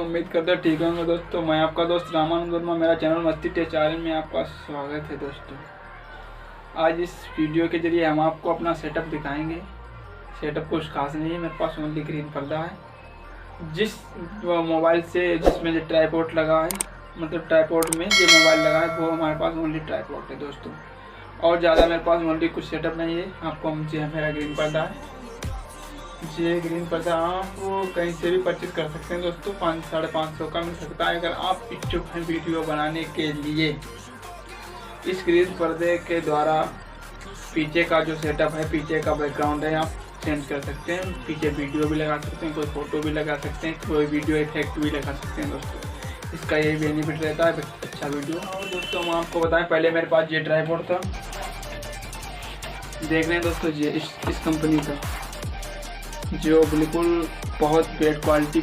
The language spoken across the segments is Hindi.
उम्मीद करते हैं ठीक होंगे दोस्तों। मैं आपका दोस्त रामानंद वर्मा, मेरा चैनल मस्ती टेक चैनल में आपका स्वागत है दोस्तों। आज इस वीडियो के जरिए हम आपको अपना सेटअप दिखाएंगे। सेटअप कुछ खास नहीं है, मेरे पास ओनली ग्रीन पर्दा है। जिस मोबाइल से जिसमें जो ट्राइपॉड लगा है, मतलब ट्राइपॉड में जो मोबाइल लगा है वो हमारे पास ओनली ट्राइपॉड है दोस्तों। और ज़्यादा मेरे पास ओनली कुछ सेटअप नहीं है। आपको मेरा ग्रीन पर्दा है। ये ग्रीन पर्दा आप कहीं से भी परचेज कर सकते हैं दोस्तों। 500-550 का मिल सकता है। अगर आप इच्छुक हैं वीडियो बनाने के लिए, इस ग्रीन पर्दे के द्वारा पीछे का जो सेटअप है, पीछे का बैकग्राउंड है, आप चेंज कर सकते हैं। पीछे वीडियो भी लगा सकते हैं, कोई फोटो भी लगा सकते हैं, कोई वीडियो इफेक्ट भी लगा सकते हैं दोस्तों। इसका यही बेनिफिट रहता है, अच्छा वीडियो। और दोस्तों हम आपको बताएं, पहले मेरे पास ये ट्राइपॉड था, देख रहे हैं दोस्तों, ये इस कंपनी का, जो बिल्कुल बहुत बेड क्वालिटी,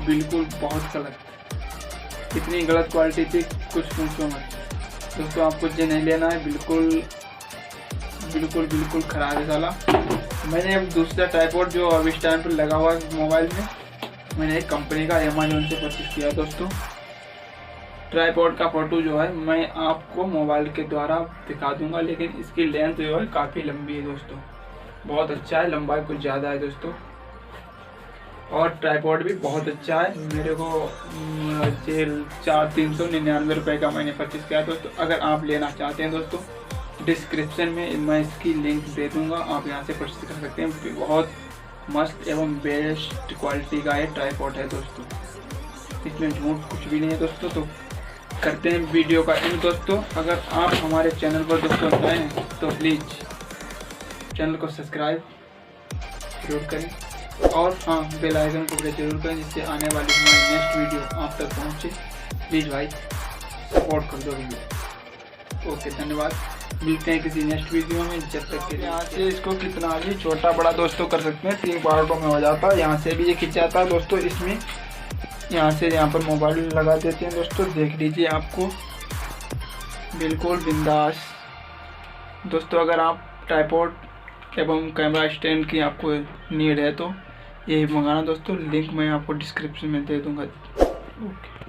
बिल्कुल बहुत गलत, इतनी गलत क्वालिटी थी कुछ पूछो मत दोस्तों। आपको ये नहीं लेना है, बिल्कुल ख़राब है साला। मैंने अब दूसरा ट्राइपॉड जो अब इस टाइम पर लगा हुआ है मोबाइल में, मैंने एक कंपनी का अमेज़न से परचेज किया दोस्तों। ट्राइपॉड का फ़ोटो जो है मैं आपको मोबाइल के द्वारा दिखा दूंगा, लेकिन इसकी लेंथ जो है काफ़ी लंबी है दोस्तों, बहुत अच्छा है, लंबाई कुछ ज़्यादा है दोस्तों। और ट्राइपॉड भी बहुत अच्छा है। मेरे को 399 रुपये का मैंने परचेज़ किया दोस्तों। अगर आप लेना चाहते हैं दोस्तों, डिस्क्रिप्शन में मैं इसकी लिंक दे दूंगा, आप यहां से परचेज़ कर सकते हैं। बहुत मस्त एवं बेस्ट क्वालिटी का ये ट्राइपॉड है दोस्तों, इसमें झूठ कुछ भी नहीं है दोस्तों। तो करते हैं वीडियो का एंड दोस्तों। अगर आप हमारे चैनल पर दोस्तों नए हैं तो प्लीज़ चैनल को सब्सक्राइब जरूर करें, और हाँ, बेल आइकन को प्रेस जरूर करें, जिससे आने वाली हमारी नेक्स्ट वीडियो आप तक पहुँचे। प्लीज़ भाई सपोर्ट कर दो वीडियो। ओके, धन्यवाद। मिलते हैं किसी नेक्स्ट वीडियो में। जब तक के लिए यहाँ से इसको कितना भी छोटा बड़ा दोस्तों कर सकते हैं, 3 पार्टों में हो जाता है। यहाँ से भी ये खिंच जाता है दोस्तों। इसमें यहाँ से यहाँ पर मोबाइल लगा देते हैं दोस्तों, देख लीजिए, आपको बिल्कुल बिंदास दोस्तों। अगर आप ट्राइपॉड एवं कैमरा स्टैंड की आपको नीड है तो यही मंगाना दोस्तों। लिंक मैं आपको डिस्क्रिप्शन में दे दूंगा। ओके।